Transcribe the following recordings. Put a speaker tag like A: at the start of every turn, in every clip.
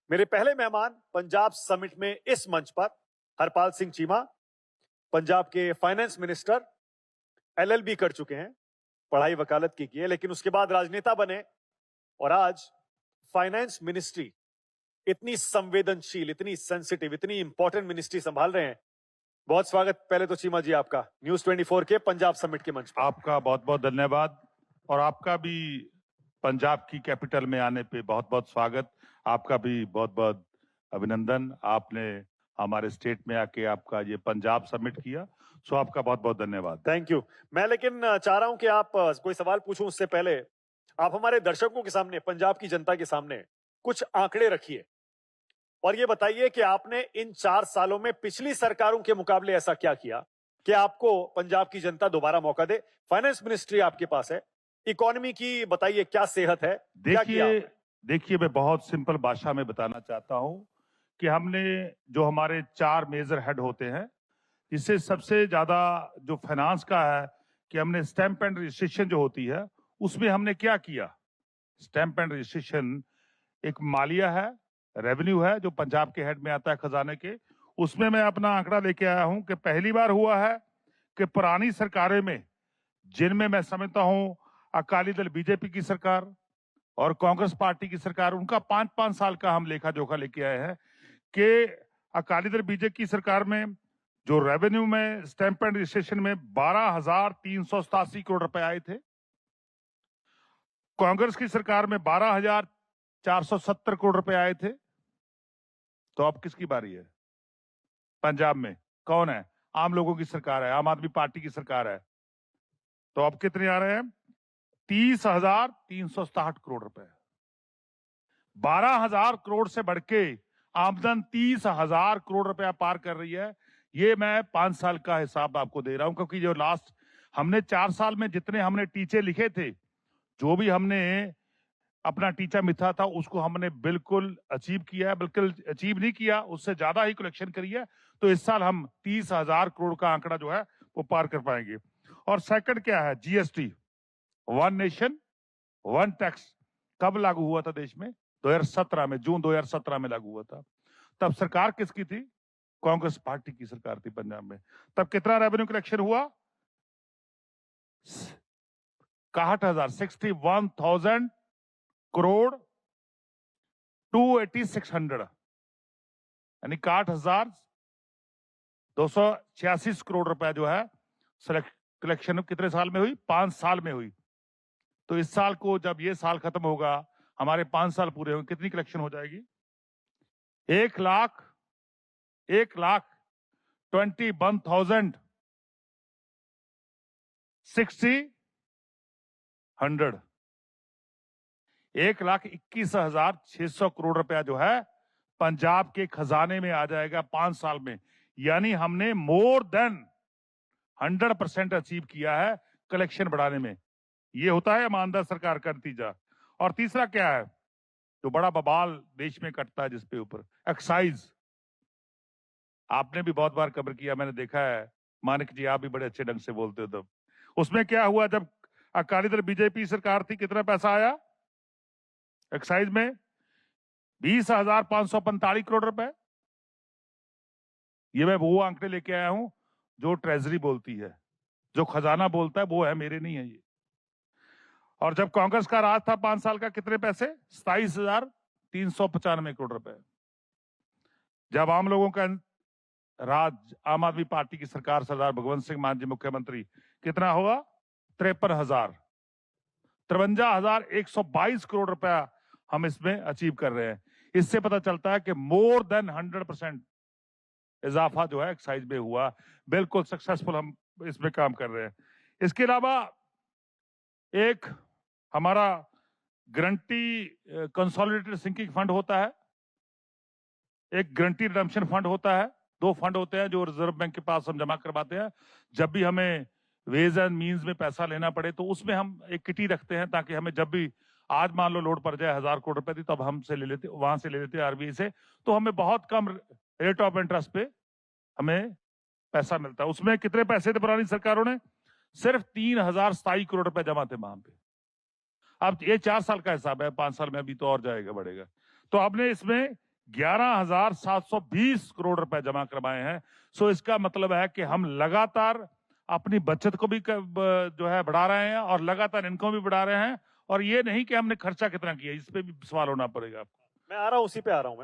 A: मेरे पहले मेहमान पंजाब समिट में इस मंच पर हरपाल सिंह चीमा, पंजाब के फाइनेंस मिनिस्टर, एलएलबी कर चुके हैं, पढ़ाई वकालत की है, लेकिन उसके बाद राजनेता बने और आज फाइनेंस मिनिस्ट्री इतनी संवेदनशील, इतनी सेंसिटिव, इतनी इंपॉर्टेंट मिनिस्ट्री संभाल रहे हैं। बहुत स्वागत पहले तो चीमा जी आपका न्यूज 24 के पंजाब समिट के मंच पर।
B: आपका बहुत बहुत धन्यवाद और आपका भी पंजाब की कैपिटल में आने पे बहुत बहुत स्वागत। आपका भी बहुत बहुत अभिनंदन। आपने हमारे स्टेट में आके आपका ये पंजाब समिट किया, सो आपका बहुत बहुत धन्यवाद।
A: Thank you. मैं लेकिन चाह रहा हूं कि आप कोई सवाल पूछूं उससे पहले आप हमारे दर्शकों के सामने, पंजाब की जनता के सामने कुछ आंकड़े रखिए और ये बताइए कि आपने इन 4 सालों में पिछली सरकारों के मुकाबले ऐसा क्या किया कि आपको पंजाब की जनता दोबारा मौका दे। फाइनेंस मिनिस्ट्री आपके पास है, इकोनॉमी की बताइए क्या सेहत है।
B: देखिए मैं बहुत सिंपल भाषा में बताना चाहता हूं कि हमने जो हमारे 4 मेजर हेड होते हैं, इससे सबसे ज्यादा जो फाइनेंस का है कि हमने स्टैंप एंड रजिस्ट्रेशन जो होती है उसमें हमने क्या किया। स्टैंप एंड रजिस्ट्रेशन एक मालिया है, रेवेन्यू है जो पंजाब के हेड में आता है खजाने के। उसमें मैं अपना आंकड़ा लेके आया हूं कि पहली बार हुआ है कि पुरानी सरकारें में, जिनमें मैं समझता हूं अकाली दल बीजेपी की सरकार और कांग्रेस पार्टी की सरकार, उनका 5-5 साल का हम लेखा जोखा लेके आए हैं कि अकाली दल बीजेपी की सरकार में जो रेवेन्यू में स्टैंप एंड रजिस्ट्रेशन में 12,387 करोड़ रुपए आए थे, कांग्रेस की सरकार में 12,470 करोड़ रुपए आए थे। तो अब किसकी बारी है? पंजाब में कौन है? आम लोगों की सरकार है, आम आदमी पार्टी की सरकार है। तो अब कितने आ रहे हैं? 30,367 करोड़ रुपए। 12,000 करोड़ से बढ़ के आमदन 30,000 करोड़ रुपया पार कर रही है। ये मैं 5 साल का हिसाब आपको दे रहा हूं, क्योंकि जो लास्ट हमने 4 साल में जितने हमने टीचे लिखे थे, जो भी हमने अपना टीचा मिथा था, उसको हमने बिल्कुल अचीव किया है। बिल्कुल अचीव नहीं किया, उससे ज्यादा ही कलेक्शन करी है। तो इस साल हम 30,000 करोड़ का आंकड़ा जो है वो पार कर पाएंगे। और सेकंड क्या है? GST, one nation one tax कब लागू हुआ था देश में? 2017 में, जून 2017 में लागू हुआ था। तब सरकार किसकी थी? कांग्रेस पार्टी की सरकार थी पंजाब में। तब कितना रेवेन्यू कलेक्शन हुआ? 61,000 करोड़ 286 यानी 61,286 करोड़ रुपया जो है कलेक्शन कितने साल में हुई? 5 साल में हुई। तो इस साल को जब ये साल खत्म होगा, हमारे 5 साल पूरे होंगे, कितनी कलेक्शन हो जाएगी? 1,21,600 करोड़ रुपया जो है पंजाब के खजाने में आ जाएगा 5 साल में। यानी हमने मोर देन 100% अचीव किया है कलेक्शन बढ़ाने में। ये होता है ईमानदार सरकार का नतीजा। और तीसरा क्या है जो बड़ा बवाल देश में कटता है, जिसपे ऊपर एक्साइज, आपने भी बहुत बार कवर किया, मैंने देखा है। मानिक जी आप भी बड़े अच्छे ढंग से बोलते हो। तब उसमें क्या हुआ? जब अकाली दल बीजेपी सरकार थी, कितना पैसा आया एक्साइज में? 20,545 करोड़ रुपए। ये मैं वो आंकड़े लेके आया हूं जो ट्रेजरी बोलती है, जो खजाना बोलता है, वो है, मेरे नहीं है ये। और जब कांग्रेस का राज था 5 साल का, कितने पैसे? 27,395 करोड़ रुपए। जब आम लोगों का राज, आम आदमी पार्टी की सरकार, सरदार भगवंत सिंह मान जी मुख्यमंत्री, कितना होगा? 53,122 करोड़ रुपया हम इसमें अचीव कर रहे हैं। इससे पता चलता है कि मोर देन 100% इजाफा जो है एक्साइज में हुआ। बिल्कुल सक्सेसफुल हम इसमें काम कर रहे हैं। इसके अलावा एक हमारा गारंटी कंसोलिडेटेड सिंकिंग फंड होता है, एक गारंटी रिडम्पशन फंड होता है। 2 फंड होते हैं जो रिजर्व बैंक के पास हम जमा करवाते हैं। जब भी हमें वेज एंड मीन्स में पैसा लेना पड़े तो उसमें हम एक किटी रखते हैं, ताकि हमें जब भी, आज मान लो लोड पड़ जाए 1,000 करोड़ रुपए की, तब हमसे ले लेते, वहां से ले लेते आरबीआई से, तो हमें बहुत कम रेट ऑफ इंटरेस्ट पे हमें पैसा मिलता है। उसमें कितने पैसे थे पुरानी सरकारों ने? सिर्फ 3,027 करोड़ रुपए जमा थे वहां पे। अब ये 4 साल का हिसाब है, 5 साल में अभी तो और जाएगा, बढ़ेगा। तो हमने इसमें 11,720 करोड़ रुपए जमा करवाए हैं। सो इसका मतलब है कि हम लगातार अपनी बचत को भी जो है बढ़ा रहे हैं और लगातार इनकम भी बढ़ा रहे हैं। और ये नहीं कि हमने खर्चा कितना किया, इस पे भी सवाल होना पड़ेगा आपको।
A: मैं आ रहा हूं, उसी पे आ रहा हूं।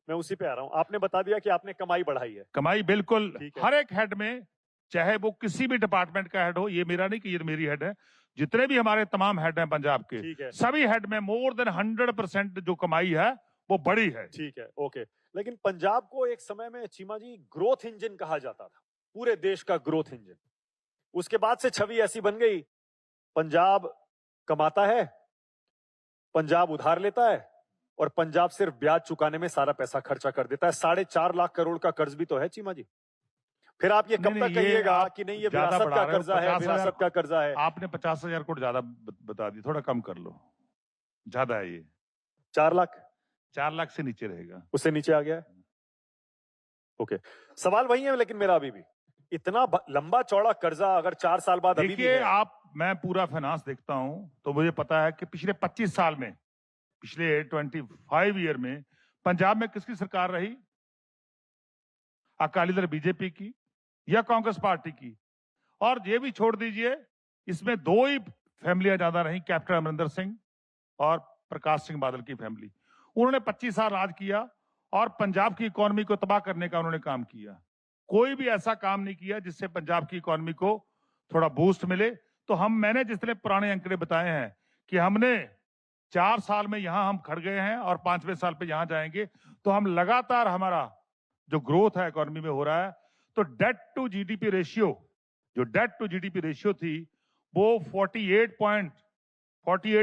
A: मैं उसी पे आ रहा हूं। आपने बता दिया कि आपने कमाई बढ़ाई है।
B: कमाई बिल्कुल
A: ठीक है।
B: हर एक हेड में, चाहे वो किसी भी डिपार्टमेंट का हेड हो, ये मेरा नहीं कि ये मेरी हेड है, जितने भी हमारे तमाम हेड हैं पंजाब के,
A: ठीक है।
B: सभी हेड में मोर देन 100% जो कमाई है वो बड़ी है।
A: ठीक है, ओके। लेकिन पंजाब को एक समय में चीमा जी ग्रोथ इंजन कहा जाता था, पूरे देश का ग्रोथ इंजन। उसके बाद से छवि ऐसी बन गई, पंजाब कमाता है, पंजाब उधार लेता है और पंजाब सिर्फ ब्याज चुकाने में सारा पैसा खर्चा कर देता है। 4.5 लाख करोड़ का कर्ज भी तो है चीमा जी। फिर आप ये कब
B: नहीं,
A: तक
B: ये
A: कहिएगा
B: आप
A: कि नहीं ये
B: ज्यादा
A: विरासत
B: बढ़ा
A: का
B: रहे हो,
A: कर्जा है,
B: 50,000
A: विरासत का कर्जा है।
B: आपने 50,000 करोड़ ज्यादा बता दी, थोड़ा कम कर लो, ज्यादा है ये।
A: 4 लाख
B: 4 लाख से नीचे रहेगा।
A: उससे नीचे आ गया है। ओके, सवाल वही है लेकिन मेरा अभी भी, इतना लंबा चौड़ा कर्जा अगर 4 साल बाद अभी भी
B: देखिए
A: है।
B: मैं पूरा फाइनेंस देखता हूं तो मुझे पता है कि पिछले 25 साल में, पिछले 25 ईयर में पंजाब में किसकी सरकार रही? अकाली दल बीजेपी की या कांग्रेस पार्टी की? और ये भी छोड़ दीजिए, इसमें 2 ही फैमिलियां ज्यादा रही, कैप्टन अमरिंदर सिंह और प्रकाश सिंह बादल की फैमिली। उन्होंने 25 साल राज किया और पंजाब की इकोनॉमी को तबाह करने का उन्होंने काम किया। कोई भी ऐसा काम नहीं किया जिससे पंजाब की इकोनॉमी को थोड़ा बूस्ट मिले। तो मैंने जितने पुराने आंकड़े बताए हैं कि हमने 4 साल में यहां हम खड़ गए हैं और 5वें साल पे यहां जाएंगे, तो हम लगातार, हमारा जो ग्रोथ है इकोनॉमी में हो रहा है। तो डेट टू जीडीपी रेशियो, जो डेट टू जीडीपी रेशियो थी वो 48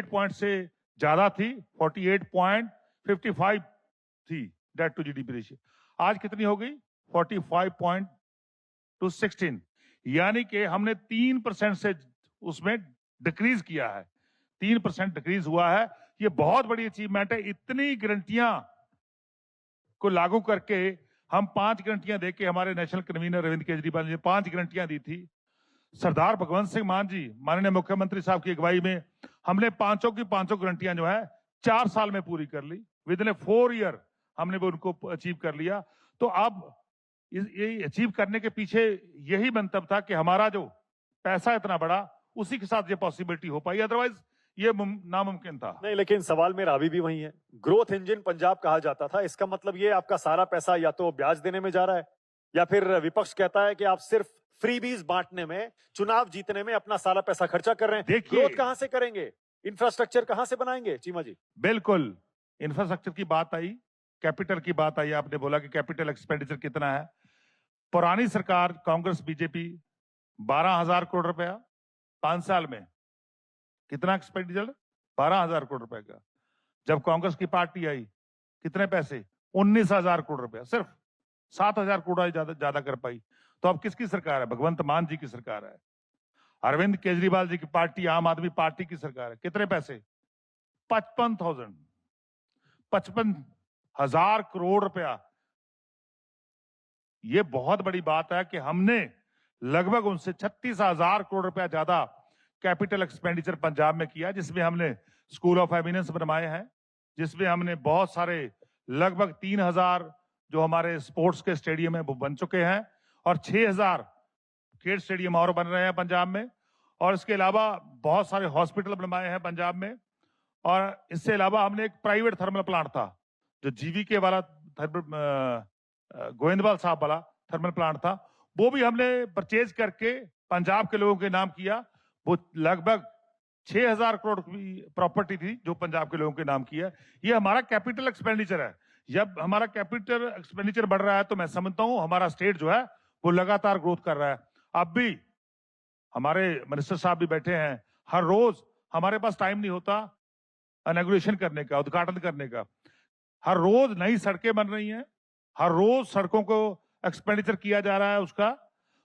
B: पॉइंट से ज्यादा थी, 48.55 थी डेट टू जीडीपी रेशियो। आज कितनी हो गई? 45.16, यानी कि हमने 3% से उसमें डिक्रीज किया है, 3% डिक्रीज हुआ है। ये बहुत बड़ी अचीवमेंट है। इतनी गारंटियां को लागू करके हम 5 गारंटियां देके, हमारे नेशनल कन्वीनर अरविंद केजरीवाल ने 5 गारंटियां दी थी। सरदार भगवंत सिंह मान जी, माननीय मुख्यमंत्री साहब की अगुवाई में हमने 5 की 5 गारंटियां जो है 4 साल में पूरी कर ली। विद इन 4 ईयर हमने वो उनको अचीव कर लिया। तो अब ये अचीव करने के पीछे यही मंतव्य था कि हमारा जो पैसा इतना बड़ा, उसी के साथ ये पॉसिबिलिटी हो पाई, अदरवाइज ये नामुमकिन था।
A: नहीं, लेकिन सवाल मेरा अभी भी वही है। ग्रोथ इंजन पंजाब कहा जाता था, इसका मतलब ये आपका सारा पैसा या तो ब्याज देने में जा रहा है, या फिर विपक्ष कहता है कि आप सिर्फ फ्रीबीज बांटने में, चुनाव जीतने में अपना सारा पैसा खर्चा कर रहे हैं।
B: देखिए,
A: ग्रोथ कहां से करेंगे, इंफ्रास्ट्रक्चर कहां से बनाएंगे चीमा जी?
B: बिल्कुल, इंफ्रास्ट्रक्चर की बात आई, कैपिटल की बात आई, आपने बोला कि कैपिटल एक्सपेंडिचर कितना है। पुरानी सरकार कांग्रेस बीजेपी 12,000 करोड़ रुपया 5 साल में, कितना एक्सपेंडिचर? 12,000 करोड़ रुपए का। जब कांग्रेस की पार्टी आई, कितने पैसे? 19,000 करोड़ रुपया, सिर्फ 7,000 करोड़ ज्यादा कर पाई। तो अब किसकी सरकार है? भगवंत मान जी की सरकार है। अरविंद केजरीवाल जी की पार्टी, आम आदमी पार्टी की सरकार है। कितने पैसे? 55,000 करोड़ रुपया। ये बहुत बड़ी बात है कि हमने लगभग उनसे 36,000 करोड़ रुपया ज्यादा कैपिटल एक्सपेंडिचर पंजाब में किया, जिसमें हमने स्कूल ऑफ एमिनेंस बनवाए हैं, जिसमें हमने बहुत सारे, लगभग 3,000 जो हमारे स्पोर्ट्स के स्टेडियम है वो बन चुके हैं, और 6,000 खेल स्टेडियम और बन रहे हैं पंजाब में। और इसके अलावा बहुत सारे हॉस्पिटल बनवाए हैं पंजाब में। और इससे अलावा हमने एक प्राइवेट थर्मल प्लांट था, जो जीवीके वाला गोविंदवाल साहब वाला थर्मल प्लांट था, वो भी हमने परचेज करके पंजाब के लोगों के नाम किया। वो लगभग 6,000 करोड़ की प्रॉपर्टी थी जो पंजाब के लोगों के नाम की है। ये हमारा कैपिटल एक्सपेंडिचर है। जब हमारा कैपिटल एक्सपेंडिचर बढ़ रहा है तो मैं समझता हूं हमारा स्टेट जो है वो लगातार ग्रोथ कर रहा है। अब भी हमारे मिनिस्टर साहब भी बैठे हैं, हर रोज हमारे पास टाइम नहीं होता इनॉग्रेशन करने का, उद्घाटन करने का। हर रोज नई सड़कें बन रही हैं, हर रोज सड़कों को एक्सपेंडिचर किया जा रहा है उसका।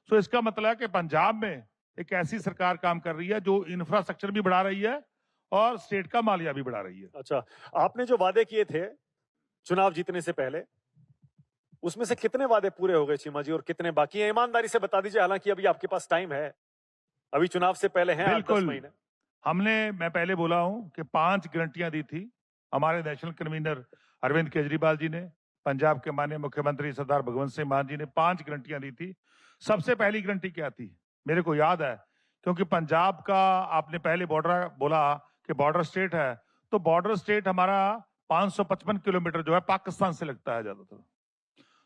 B: तो इसका मतलब है कि पंजाब में एक ऐसी सरकार काम कर रही है जो इंफ्रास्ट्रक्चर भी बढ़ा रही है और स्टेट का मालिया भी बढ़ा रही है।
A: अच्छा, आपने जो वादे किए थे चुनाव जीतने से पहले, उसमें से कितने वादे पूरे हो गए चीमा जी और कितने बाकी हैं? ईमानदारी से बता दीजिए, हालांकि अभी आपके पास टाइम है, अभी चुनाव से पहले हैं 8-10 महीने।
B: मैं पहले बोला हूं कि 5 गारंटियां दी थी हमारे नेशनल कन्वीनर अरविंद केजरीवाल जी ने, पंजाब के माननीय मुख्यमंत्री सरदार भगवंत सिंह मान जी ने 5 गारंटियां दी थी। सबसे पहली गारंटी क्या थी, मेरे को याद है, क्योंकि पंजाब का आपने पहले बॉर्डर बोला कि बॉर्डर स्टेट है, तो बॉर्डर स्टेट हमारा 555 किलोमीटर जो है पाकिस्तान से लगता है ज्यादातर।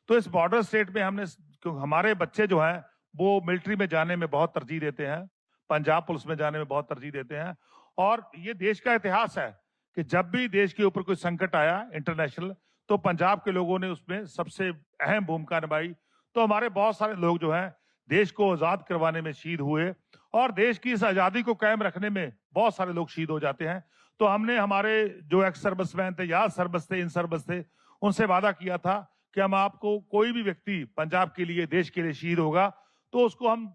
B: तो इस बॉर्डर स्टेट में हमने, क्योंकि हमारे बच्चे जो हैं वो मिलिट्री में जाने में बहुत तरजीह देते हैं, पंजाब पुलिस में जाने में बहुत तरजीह देते हैं, और ये देश का इतिहास है कि जब भी देश के ऊपर कोई संकट आया इंटरनेशनल, तो पंजाब के लोगों ने उसमें सबसे अहम भूमिका निभाई। तो हमारे बहुत सारे लोग जो हैं देश को आजाद करवाने में शहीद हुए, और देश की इस आजादी को कायम रखने में बहुत सारे लोग शहीद हो जाते हैं। तो हमने हमारे जो एक्स सर्विसमैन थे या सर्विस थे, इन सर्विस थे, उनसे वादा किया था कि हम आपको, कोई भी व्यक्ति पंजाब के लिए, देश के लिए शहीद होगा तो उसको हम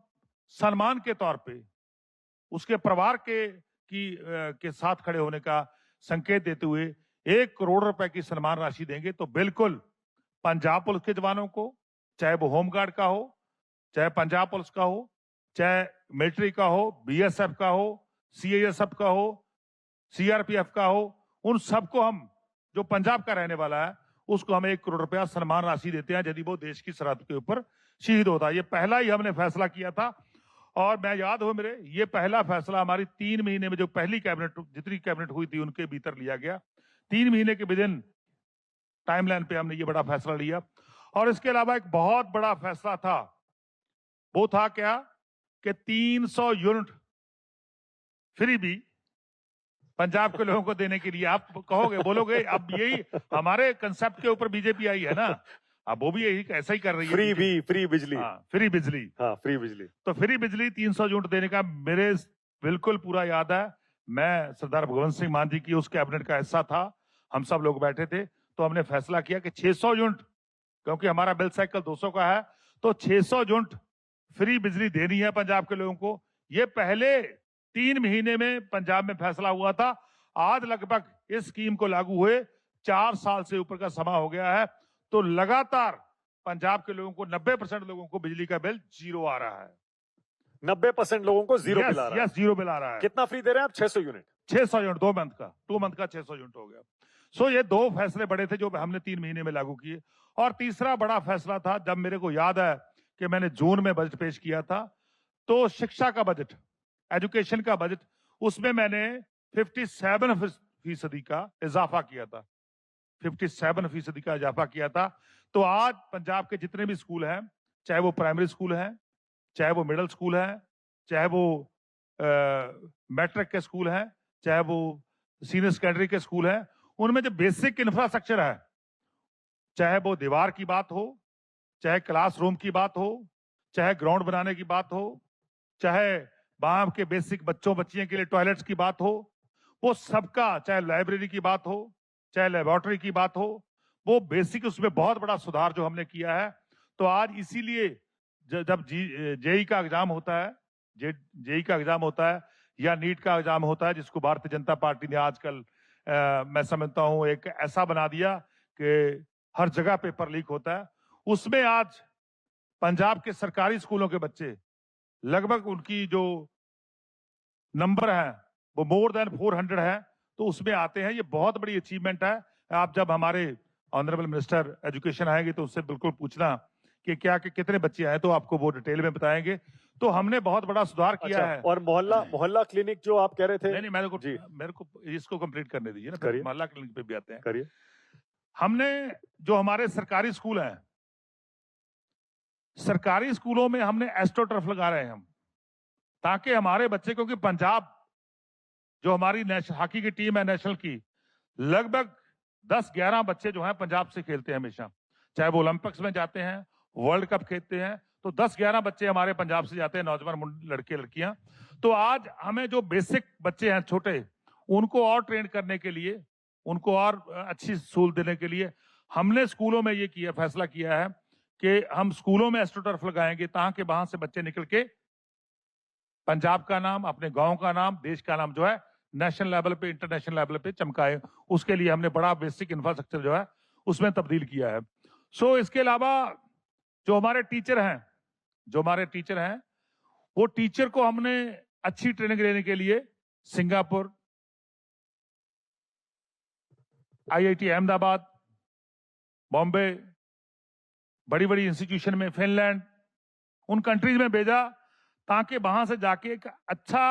B: सम्मान के तौर पे उसके परिवार के साथ खड़े होने का संकेत देते हुए 1 करोड़ रुपए की सम्मान राशि देंगे। तो बिल्कुल पंजाब पुलिस के जवानों को, चाहे वो होमगार्ड का हो, चाहे पंजाब पुलिस का हो, चाहे मिलिट्री का हो, बीएसएफ का हो, सीआईएसएफ का हो, सीआरपीएफ का हो, उन सबको हम, जो पंजाब का रहने वाला है उसको हम 1 करोड़ रुपया सम्मान राशि देते हैं यदि वो देश की सरहद के ऊपर शहीद होता है। ये पहला ही हमने फैसला किया था, और मैं याद हो मेरे, ये पहला फैसला हमारी 3 महीने में जो पहली कैबिनेट, जितनी कैबिनेट हुई थी उनके भीतर लिया गया। 3 महीने के विदिन टाइमलाइन पे हमने ये बड़ा फैसला लिया। और इसके अलावा एक बहुत बड़ा फैसला था, वो था क्या कि 300 यूनिट फ्री भी पंजाब के लोगों को देने के लिए। आप कहोगे, बोलोगे अब यही हमारे कंसेप्ट के ऊपर बीजेपी आई है ना, अब वो भी यही ऐसा ही कर रही है।
A: फ्री बिजली।
B: हाँ, फ्री बिजली।
A: हाँ, फ्री बिजली।
B: तो फ्री बिजली 300 यूनिट देने का मेरे बिल्कुल पूरा याद है। मैं सरदार भगवंत सिंह मान जी की उस कैबिनेट का हिस्सा था, हम सब लोग बैठे थे, तो हमने फैसला किया कि 600 यूनिट, क्योंकि हमारा बिल साइकिल 200 का है, तो 600 यूनिट फ्री बिजली देनी है पंजाब के लोगों को। ये पहले 3 महीने में पंजाब में फैसला हुआ था। आज लगभग इस स्कीम को लागू हुए 4 साल से ऊपर का समय हो गया है, तो लगातार पंजाब के लोगों को, 90% लोगों को बिजली का बिल जीरो आ रहा है।
A: 90% लोगों को जीरो बिल आ रहा है।
B: यस, जीरो बिल आ रहा है।
A: कितना फ्री दे रहे हैं आप? 600 यूनिट।
B: 600 यूनिट 2 मंथ का, 2 मंथ का 600 यूनिट हो गया। सो ये 2 फैसले बड़े थे जो हमने 3 महीने में लागू किए। और तीसरा बड़ा फैसला था, जब मेरे को याद है कि मैंने जून में बजट पेश किया था, तो शिक्षा का बजट, एजुकेशन का बजट, उसमें मैंने 57% का इजाफा किया था। 57% का इजाफा किया था। तो आज पंजाब के जितने भी स्कूल हैं, चाहे वो प्राइमरी स्कूल हैं, चाहे वो मिडिल स्कूल हैं, चाहे वो मैट्रिक के स्कूल हैं, चाहे वो सीनियर सेकेंडरी के स्कूल हैं, उनमें जो बेसिक इंफ्रास्ट्रक्चर है, चाहे वो दीवार की बात हो, चाहे क्लासरूम की बात हो, चाहे ग्राउंड बनाने की बात हो, चाहे वहां के बेसिक बच्चों बच्चियों के लिए टॉयलेट्स की बात हो, वो सबका, चाहे लाइब्रेरी की बात हो, चाहे लेबोरेटरी की बात हो, वो बेसिक, उसमें बहुत बड़ा सुधार जो हमने किया है। तो आज इसीलिए जब जेई का एग्जाम होता है, जेई का एग्जाम होता है या नीट का एग्जाम होता है, जिसको भारतीय जनता पार्टी ने आजकल मैं समझता हूं एक ऐसा बना दिया कि हर जगह पेपर लीक होता है, उसमें आज पंजाब के सरकारी स्कूलों के बच्चे, लगभग उनकी जो नंबर है वो मोर देन 400 है, तो उसमें आते हैं। ये बहुत बड़ी अचीवमेंट है। आप जब हमारे ऑनरेबल मिनिस्टर एजुकेशन आएंगे तो उससे बिल्कुल पूछना कि कितने बच्चे आए, तो आपको वो डिटेल में बताएंगे। तो हमने बहुत बड़ा सुधार किया है।
A: और मोहल्ला क्लिनिक जो आप कह रहे थे,
B: नहीं, मेरे को इसको कंप्लीट करने दीजिए ना, मोहल्ला क्लिनिक पे भी आते हैं।
A: करिए।
B: हमने जो हमारे सरकारी स्कूल हैं, सरकारी स्कूलों में हमने एस्ट्रोटर्फ लगा रहे हैं हम, ताकि हमारे बच्चे, क्योंकि पंजाब जो हमारी हॉकी की टीम है नेशनल की, लगभग 10-11 बच्चे जो हैं पंजाब से खेलते हैं हमेशा, चाहे वो ओलंपिक्स में जाते हैं, वर्ल्ड कप खेलते हैं, तो 10-11 बच्चे हमारे पंजाब से जाते हैं, नौजवान लड़के लड़कियां। तो आज हमें जो बेसिक बच्चे हैं छोटे, उनको और ट्रेन करने के लिए, उनको और अच्छी सहूलत देने के लिए हमने स्कूलों में ये फैसला किया है कि हम स्कूलों में एस्ट्रोटर्फ लगाएंगे, ताकि वहां से बच्चे निकल के पंजाब का नाम, अपने गांव का नाम, देश का नाम जो है नेशनल लेवल पे, इंटरनेशनल लेवल पे चमकाए। उसके लिए हमने बड़ा बेसिक इंफ्रास्ट्रक्चर जो है उसमें तब्दील किया है। सो इसके अलावा जो हमारे टीचर हैं, वो टीचर को हमने अच्छी ट्रेनिंग देने के लिए सिंगापुर, IIT अहमदाबाद, बॉम्बे, बड़ी बड़ी इंस्टीट्यूशन में, फिनलैंड, उन कंट्रीज में भेजा ताकि वहां से जाके एक अच्छा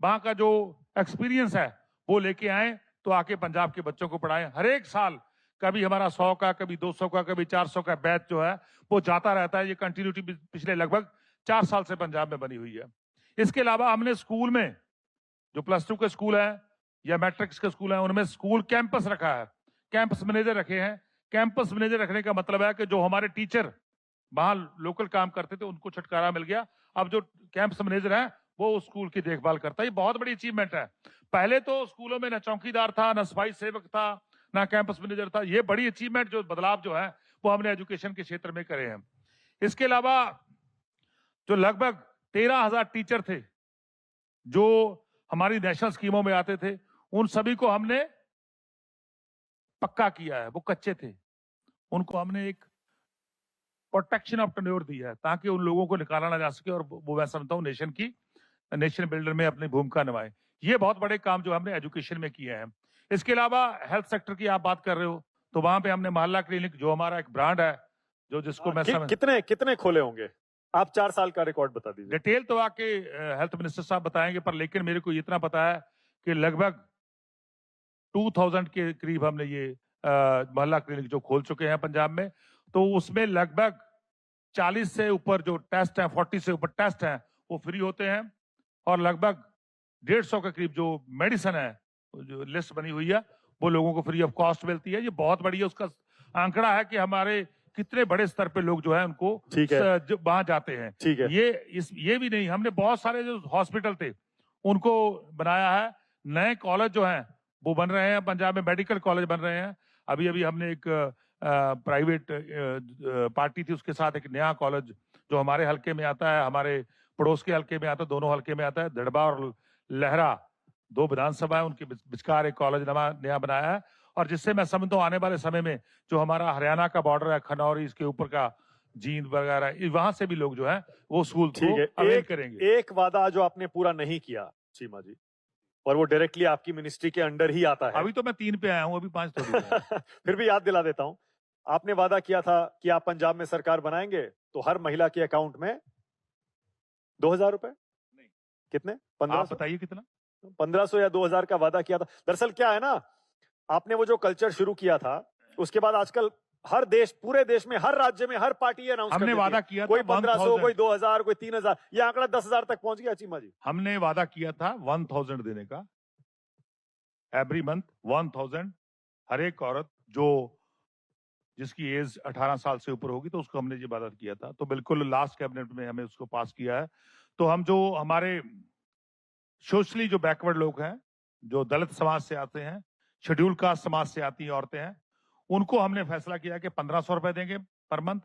B: वहां का जो एक्सपीरियंस है वो लेके आए, तो आके पंजाब के बच्चों को पढ़ाएं। हर एक साल कभी हमारा 100 का, कभी 200 का, कभी 400 का बैच जो है वो जाता रहता है। ये कंटिन्यूटी पिछले लगभग 4 साल से पंजाब में बनी हुई है। इसके अलावा हमने स्कूल में, जो +2 के स्कूल है या मैट्रिक्स के स्कूल है, उनमें स्कूल कैंपस रखा है, कैंपस मैनेजर रखे हैं। कैंपस मैनेजर रखने का मतलब है कि जो हमारे टीचर वहां लोकल काम करते थे उनको छुटकारा मिल गया। अब जो कैंपस मैनेजर है वो उस स्कूल की देखभाल करता है। ये बहुत बड़ी अचीवमेंट है। पहले तो स्कूलों में न चौकीदार था, न सफाई सेवक था, ना कैंपस मैनेजर था। ये बड़ी अचीवमेंट, जो बदलाव जो है वो हमने एजुकेशन के क्षेत्र में करे हैं। इसके अलावा जो लगभग 13,000 टीचर थे जो हमारी नेशनल स्कीमों में आते थे, उन सभी को हमने पक्का किया है। वो कच्चे थे, उनको हमने एक प्रोटेक्शन ऑफ टेन्योर दिया है ताकि उन लोगों को निकाला ना जा सके, और वो मैं समझता हूँ नेशन बिल्डर में अपनी भूमिका निभाए। ये बहुत बड़े काम जो हमने एजुकेशन में किए हैं। इसके अलावा हेल्थ सेक्टर की आप बात कर रहे हो, तो वहां पे हमने मोहल्ला क्लिनिक, जो हमारा एक ब्रांड है, जो जिसको मैं
A: कितने खोले होंगे? आप 4 साल का रिकॉर्ड बता दीजिए।
B: डिटेल तो आके हेल्थ मिनिस्टर साहब बताएंगे, पर लेकिन मेरे को इतना पता है कि लगभग 2000 के करीब हमने ये मोहल्ला क्लिनिक जो खोल चुके हैं पंजाब में। तो उसमें लगभग 40 से ऊपर जो टेस्ट हैं, 40 से ऊपर टेस्ट हैं, वो फ्री होते हैं, और लगभग 150 के करीब जो मेडिसिन है, जो लिस्ट बनी हुई है, वो लोगों को फ्री ऑफ कॉस्ट मिलती है। ये बहुत बढ़िया उसका आंकड़ा है कि हमारे कितने बड़े स्तर पे लोग जो है उनको वहां जाते हैं।
A: ठीक है।
B: ये भी नहीं, हमने बहुत सारे जो हॉस्पिटल थे उनको बनाया है। नए कॉलेज जो हैं वो बन रहे हैं पंजाब में, मेडिकल कॉलेज बन रहे हैं। अभी अभी हमने एक प्राइवेट पार्टी थी, उसके साथ एक नया कॉलेज जो हमारे हल्के में आता है, हमारे पड़ोस के हल्के में आता है, दोनों हल्के में आता है, दड़बा और लहरा, 2 विधानसभा है, उनके विचकार एक कॉलेज नया बनाया है। और जिससे मैं समझता हूँ आने वाले समय में जो हमारा हरियाणा का बॉर्डर है, खनौरी, इसके ऊपर का जींद वगैरह, वहां से भी लोग जो है वो स्कूल अवेल करेंगे।
A: एक वादा जो आपने पूरा नहीं किया चीमा जी, और वो डायरेक्टली आपकी मिनिस्ट्री के अंडर ही आता है।
B: अभी तो मैं 3 पे आया हूँ, अभी 5 थोड़ी
A: फिर भी याद दिला देता हूँ। आपने वादा किया था कि आप पंजाब में सरकार बनाएंगे तो हर महिला के अकाउंट में 2,000 रुपए,
B: नहीं
A: कितने, 1500
B: बताइए कितना,
A: 1500 या 2,000 का वादा किया था। दरअसल क्या है ना, आपने वो जो कल्चर शुरू किया था, उसके बाद आजकल हर देश, पूरे देश में, हर राज्य में, हर पार्टी अनाउंस
B: हमने वादा किया,
A: कोई 1500, कोई 2,000, कोई 3,000, ये आंकड़ा 10,000 तक पहुंच गया चीमा जी।
B: हमने वादा किया था 1,000 देने का, एवरी मंथ 1,000 हर एक औरत जो जिसकी एज 18 साल से ऊपर होगी, तो उसको हमने ये वादा किया था। तो बिल्कुल लास्ट कैबिनेट में हमें उसको पास किया है। तो हम जो हमारे सोशली जो बैकवर्ड लोग हैं, जो दलित समाज से आते हैं, शेड्यूल कास्ट समाज से आती हैं औरतें हैं, उनको हमने फैसला किया कि 1,500 रुपए देंगे पर मंथ,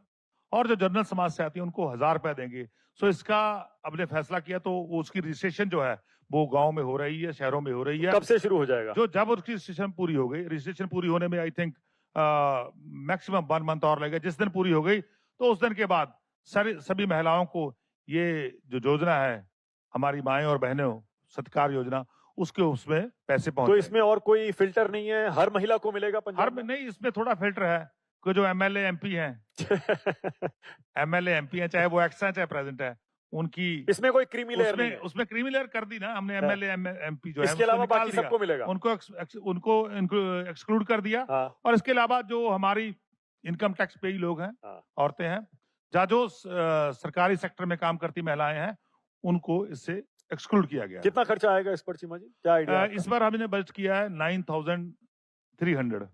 B: और जो जनरल समाज से आती है उनको 1,000 रुपए देंगे। सो इसका हमने फैसला किया, तो उसकी रजिस्ट्रेशन जो है वो गांव में हो रही है, शहरों में हो रही है।
A: कब से शुरू हो जाएगा?
B: जो जब उसकी रजिस्ट्रेशन पूरी हो गई, रजिस्ट्रेशन पूरी होने में आई थिंक मैक्सिमम 1 मंथ और लगेगा। जिस दिन पूरी हो गई तो उस दिन के बाद सभी महिलाओं को ये जो योजना है, हमारी माएं और बहनों सत्कार योजना, उसके उसमें पैसे पहुंच।
A: तो इसमें और कोई फिल्टर नहीं है, हर महिला को मिलेगा पंजाब में?
B: नहीं, इसमें थोड़ा फिल्टर है कि जो एमएलए एमपी हैं एमएलए एमपी हैं, चाहे वो एक्स हैं चाहे प्रेजेंट है, उनकी
A: इसमें कोई क्रीमी लेयर नहीं है।
B: उसमें क्रीमी लेयर कर दी ना हमने, एमएलए एमपी जो है
A: इसके अलावा बाकी सबको मिलेगा,
B: उनको एक्सक्लूड कर दिया। और इसके अलावा जो हमारी इनकम टैक्स पेई लोग हैं, औरतें हैं, जो सरकारी सेक्टर में काम करती महिलाएं हैं, उनको इससे एक्सक्लूड किया गया।
A: कितना खर्चा आएगा इस पर चीमा जी, क्या आइडिया?
B: इस बार हमने बजट किया है 9,300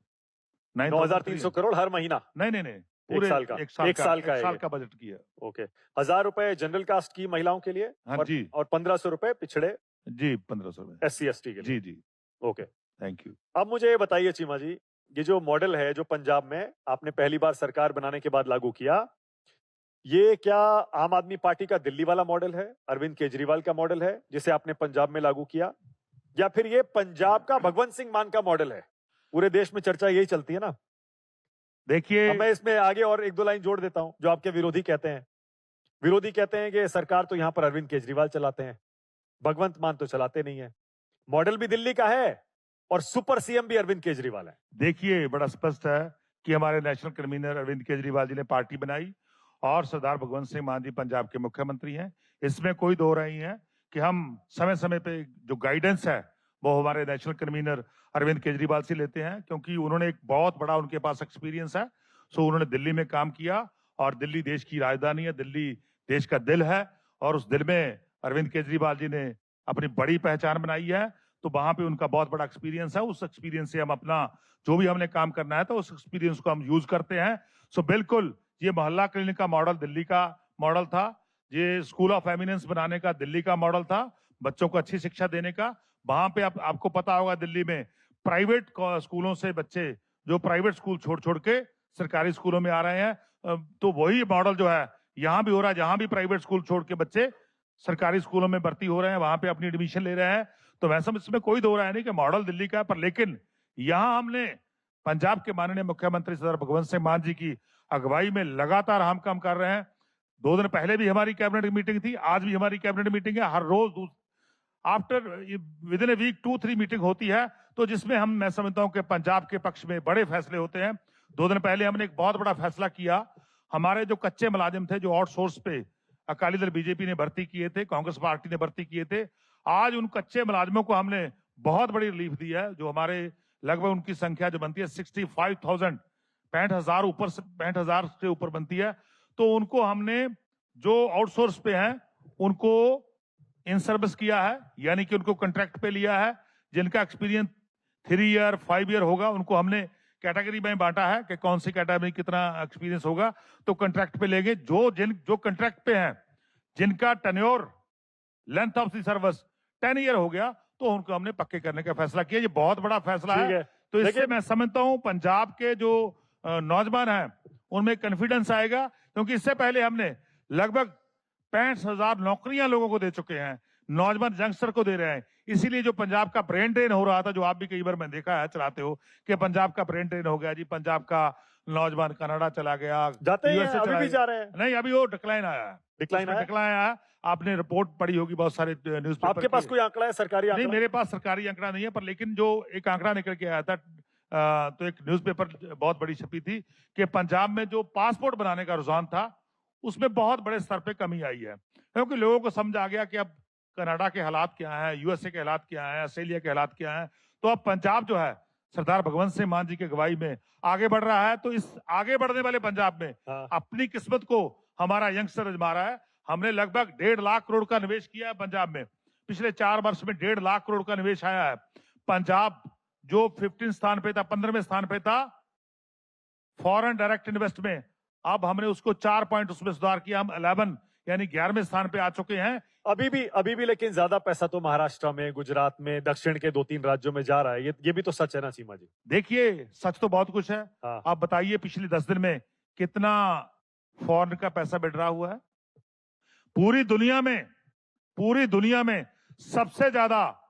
A: 9,300 करोड़ हर महीना?
B: नहीं, पूरे एक साल का बजट किया।
A: ओके, 1,000 रुपए जनरल कास्ट की महिलाओं के लिए,
B: हाँ जी,
A: और 1,500 रुपए पिछड़े
B: जी, 1,500
A: SC ST के लिए।
B: जी।
A: Okay,
B: thank you.
A: अब मुझे ये बताइए चीमा जी, ये जो मॉडल है जो पंजाब में आपने पहली बार सरकार बनाने के बाद लागू किया, ये क्या आम आदमी पार्टी का दिल्ली वाला मॉडल है, अरविंद केजरीवाल का मॉडल है जिसे आपने पंजाब में लागू किया, या फिर ये पंजाब का भगवंत सिंह मान का मॉडल है? पूरे देश में चर्चा यही चलती है ना।
B: देखिए,
A: मैं इसमें आगे और 1-2 लाइन जोड़ देता हूं। जो आपके विरोधी कहते हैं कि सरकार तो यहां पर अरविंद केजरीवाल चलाते हैं, भगवंत मान तो चलाते नहीं है, मॉडल भी दिल्ली का है और सुपर CM भी अरविंद केजरीवाल है।
B: देखिए, बड़ा स्पष्ट है कि हमारे नेशनल कन्वीनर अरविंद केजरीवाल जी ने पार्टी बनाई और सरदार भगवंत सिंह मान जी पंजाब के मुख्यमंत्री हैं। इसमें कोई दो राय नहीं है कि हम समय समय पे जो गाइडेंस है वो हमारे नेशनल कन्वीनर अरविंद केजरीवाल से लेते हैं, क्योंकि उन्होंने एक बहुत बड़ा उनके पास एक्सपीरियंस है। सो उन्होंने दिल्ली में काम किया और दिल्ली देश की राजधानी है, दिल्ली देश का दिल है और उस दिल में अरविंद केजरीवाल जी ने अपनी बड़ी पहचान बनाई है। तो वहां पे उनका बहुत बड़ा एक्सपीरियंस है। उस एक्सपीरियंस से हम अपना जो भी हमने काम करना है तो उस एक्सपीरियंस को हम यूज करते हैं। सो बिल्कुल ये मोहल्ला क्लिनिक का मॉडल दिल्ली का मॉडल था, ये स्कूल ऑफ एमिनेंस बनाने का दिल्ली का मॉडल था, बच्चों को अच्छी शिक्षा देने का। वहां पे आपको पता होगा दिल्ली में प्राइवेट स्कूलों से बच्चे जो प्राइवेट स्कूल छोड़ छोड़ के सरकारी स्कूलों में आ रहे हैं, तो वही मॉडल जो है यहाँ भी हो रहा है। जहां भी प्राइवेट स्कूल छोड़ के बच्चे सरकारी स्कूलों में भर्ती हो रहे हैं वहां पे अपनी एडमिशन ले रहे हैं। तो वैसा इसमें कोई दो राय नहीं कि मॉडल दिल्ली का है, पर लेकिन यहाँ हमने पंजाब के माननीय मुख्यमंत्री सरदार भगवंत सिंह मान जी की अगुवाई में लगातार हम काम कर रहे हैं। 2 दिन पहले भी हमारी कैबिनेट मीटिंग थी, आज भी हमारी कैबिनेट मीटिंग है। हर रोज after within a week 2-3 meeting होती है, तो जिसमें मैं समझता हूं कि पंजाब के पक्ष में बड़े फैसले होते हैं। 2 दिन पहले हमने एक बहुत बड़ा फैसला किया। हमारे जो कच्चे मुलाजिम थे जो आउटसोर्स पे अकाली दल बीजेपी ने भर्ती किए थे, कांग्रेस पार्टी ने भर्ती किए थे, आज उन कच्चे मुलाजिमों को हमने बहुत बड़ी रिलीफ दी है। जो हमारे लगभग उनकी संख्या जो बनती है 65,000 65,000 से ऊपर बनती है, तो उनको हमने जो आउटसोर्स पे हैं उनको इन सर्विस किया है, यानी कि उनको कॉन्ट्रैक्ट पे लिया है। जिनका एक्सपीरियंस 3 ईयर 5 ईयर होगा उनको हमने कैटेगरी में बांटा है कि कौन सी कैटेगरी कितना एक्सपीरियंस होगा, तो कॉन्ट्रैक्ट पे लेंगे। जो कॉन्ट्रैक्ट पे हैं जिनका tenure length of the service 10 year हो गया, तो उनको हमने पक्के करने का फैसला किया। ये बहुत बड़ा फैसला है। तो इससे मैं समझता हूं पंजाब के जो नौजवान हैं उनमें कॉन्फिडेंस आएगा, क्योंकि इससे पहले हमने लगभग 65,000 नौकरियां लोगों को दे चुके हैं, नौजवान यंगस्टर को दे रहे हैं। इसीलिए जो पंजाब का ब्रेन ड्रेन हो रहा था, जो आप भी कई बार मैं देखा है चलाते हो कि पंजाब का ब्रेन ड्रेन हो गया जी, पंजाब का नौजवान कनाडा चला गया,
A: जाते हैं
B: यूएसए
A: अभी भी जा रहे हैं।
B: नहीं, अभी वो डिक्लाइन आया है।
A: डिक्लाइन
B: आया है। आपने रिपोर्ट पढ़ी होगी बहुत सारे न्यूज़पेपर।
A: आपके पास कोई आंकड़ा है सरकारी आंकड़ा?
B: नहीं, मेरे पास सरकारी आंकड़ा नहीं है, पर लेकिन जो एक आंकड़ा निकल के आया था, तो एक न्यूज़पेपर बहुत बड़ी छपी थी कि पंजाब में जो पासपोर्ट बनाने का रुझान था उसमें बहुत बड़े स्तर पे कमी आई है, क्योंकि लोगों को समझ आ गया कि अब कनाडा के हालात क्या हैं, यूएसए के हालात क्या हैं, ऑस्ट्रेलिया के हालात क्या हैं। तो अब पंजाब जो है सरदार भगवंत सिंह मान जी की अगुवाई में आगे बढ़ रहा है। तो इस आगे बढ़ने वाले पंजाब में अपनी किस्मत को हमारा यंगस्टर आजमा रहा है। हमने लगभग 1.5 लाख करोड़ का निवेश किया है पंजाब में। पिछले 4 वर्ष में 1.5 लाख करोड़ का निवेश आया है। पंजाब जो 15 स्थान पे था, 15वें स्थान पे था फॉरेन डायरेक्ट इन्वेस्ट में, अब हमने उसको 4 पॉइंट उसमें सुधार किया। हम 11 यानी 11वें स्थान पे आ चुके हैं।
A: अभी भी लेकिन ज्यादा पैसा तो महाराष्ट्र में, गुजरात में, दक्षिण के 2-3 राज्यों में जा रहा है। ये भी तो सच है ना चीमा जी?
B: देखिए, सच तो बहुत कुछ है। आप बताइए पिछले 10 दिन में कितना फॉरेन का पैसा बढ़ रहा हुआ है। पूरी दुनिया में सबसे ज्यादा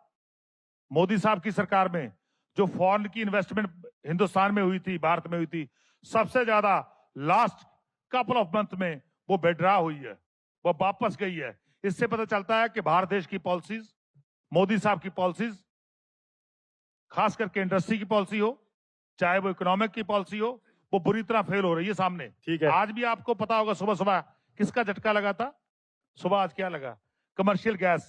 B: मोदी साहब की सरकार में जो फॉरेन की इन्वेस्टमेंट हिंदुस्तान में हुई थी, भारत में हुई थी, सबसे ज्यादा लास्ट कपल ऑफ मंथ में वो विड्रॉ हुई है, वो वापस गई है। इससे पता चलता है कि भारत देश की पॉलिसीज, मोदी साहब की पॉलिसीज, खास करके इंडस्ट्री की पॉलिसी हो, चाहे वो इकोनॉमिक की पॉलिसी हो, वो बुरी तरह फेल हो रही है सामने।
A: ठीक है।
B: आज भी आपको पता होगा सुबह सुबह किसका झटका लगा था। सुबह आज क्या लगा? Commercial gas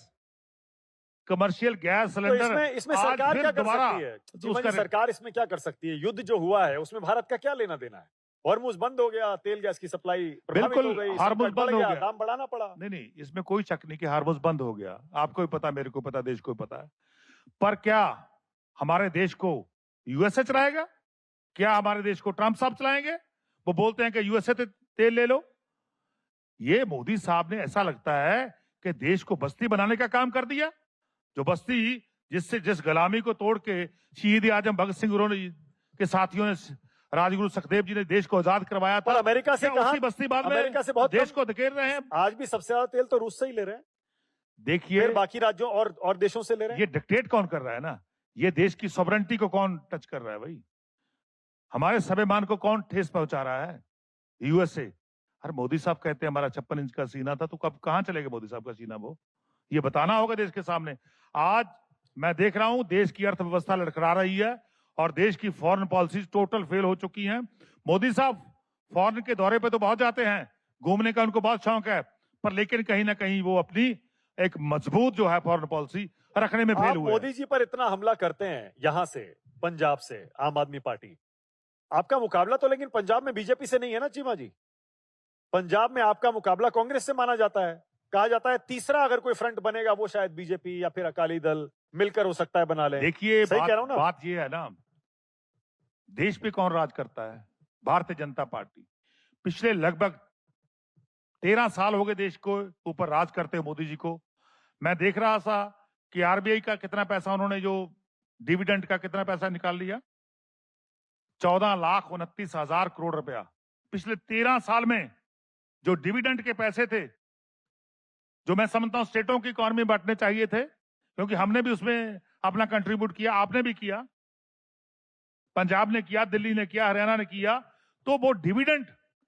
B: cylinder.
A: तो इसमें सरकार क्या कर सकती है? तो सरकार इसमें क्या कर सकती है? युद्ध जो हुआ है उसमें भारत का क्या लेना देना है? हॉर्मुज बंद हो गया, तेल गैस की सप्लाई प्रभावित हो गई,
B: हॉर्मुज बंद हो गया,
A: दाम बढ़ाना पड़ा।
B: नहीं, इसमें कोई शक नहीं कि हॉर्मुज बंद हो गया। आपको भी पता, मेरे को पता, देश को भी पता है। पर क्या हमारे देश को यूएसए चलाएगा? क्या हमारे देश को ट्रंप साहब चलाएंगे? वो बोलते हैं कि यूएसए से तेल ले लो। ये मोदी साहब ने ऐसा लगता है कि देश को बस्ती बनाने का काम कर दिया। जो बस्ती जिस गुलामी को तोड़ के शहीद आजम भगत सिंह के साथियों ने, राजगुरु सुखदेव जी ने देश को आजाद करवाया था।
A: अमेरिका से कहा,
B: बस्ती बाद में
A: अमेरिका से बहुत
B: देश को धकेल रहे हैं।
A: आज भी सबसे ज्यादा तेल तो रूस से ही ले रहे हैं।
B: देखिए,
A: बाकी राज्यों और देशों से ले रहे हैं।
B: ये डिक्टेट कौन कर रहा है ना? ये देश की सॉवरेंटी को कौन टच कर रहा है भाई? हमारे स्वाभिमान को कौन ठेस पहुंचा रहा है? यूएसए। अरे मोदी साहब कहते हैं हमारा 56 इंच का सीना था, तो कब कहां चलेगा मोदी साहब का सीना? वो ये बताना होगा देश के सामने। आज मैं देख रहा हूं देश की अर्थव्यवस्था लड़खड़ा रही है और देश की फॉरेन पॉलिसीज टोटल फेल हो चुकी हैं। मोदी साहब फॉरेन के दौरे पे तो बहुत जाते हैं, घूमने का उनको बहुत शौक है, पर लेकिन कहीं ना कहीं वो अपनी एक मजबूत जो है फॉरेन पॉलिसी रखने में फेल
A: आप
B: हुए हैं।
A: मोदी जी पर इतना हमला करते हैं यहां से, पंजाब से आम आदमी पार्टी, आपका मुकाबला तो लेकिन पंजाब में बीजेपी से नहीं है ना चीमा जी? पंजाब में आपका मुकाबला कांग्रेस से माना जाता है। कहा जाता है तीसरा अगर कोई फ्रंट बनेगा वो शायद बीजेपी या फिर अकाली दल मिलकर हो सकता है बना ले।
B: देखिए
A: सही कह रहा हूं ना?
B: बात ये है ना, देश पे कौन राज करता है? भारतीय जनता पार्टी। पिछले लगभग 13 साल हो गए देश को ऊपर राज करते मोदी जी को। मैं देख रहा था कि आरबीआई का कितना पैसा उन्होंने जो डिविडेंड का कितना पैसा निकाल लिया, 14,29,000 करोड़ रुपया। पिछले 13 साल में जो डिविडेंड के पैसे थे, जो मैं समझता हूं स्टेटों की इकोनॉमी में बांटने चाहिए थे, क्योंकि हमने भी उसमें अपना कंट्रीब्यूट किया, आपने भी किया, पंजाब ने किया, दिल्ली ने किया, हरियाणा ने किया, तो वो डिविडेंड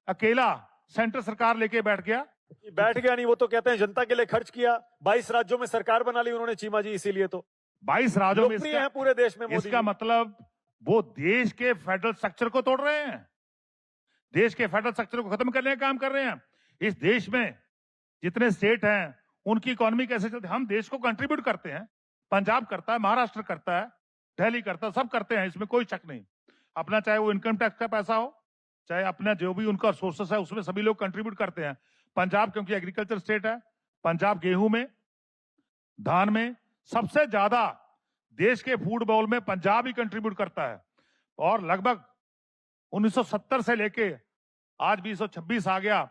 B: अकेला सेंट्रल सरकार लेके बैठ गया।
A: बैठ गया नहीं, वो तो कहते हैं जनता के लिए खर्च किया। 22 राज्यों में सरकार बना ली उन्होंने चीमा जी, इसीलिए तो
B: 22 राज्यों में
A: लोकप्रिय है पूरे देश में मोदी
B: इसका
A: जी।
B: मतलब वो देश के फेडरल स्ट्रक्चर को तोड़ रहे हैं, देश के फेडरल स्ट्रक्चर को खत्म करने का काम कर रहे हैं। इस देश में जितने स्टेट हैं उनकी इकोनॉमी कैसे चलती है? हम देश को कंट्रीब्यूट करते हैं, पंजाब करता है, महाराष्ट्र करता है, दिल्ली करता है, सब करते हैं, इसमें कोई शक नहीं। अपना चाहे वो इनकम टैक्स का पैसा हो, चाहे अपना जो भी उनका सोर्सेस है उसमें सभी लोग कंट्रीब्यूट करते हैं। पंजाब क्योंकि एग्रीकल्चर स्टेट है, पंजाब गेहूं में, धान में सबसे ज्यादा देश के फूड बाउल में पंजाब ही कंट्रीब्यूट करता है। और लगभग 1970 से लेके आज 2026 आ गया,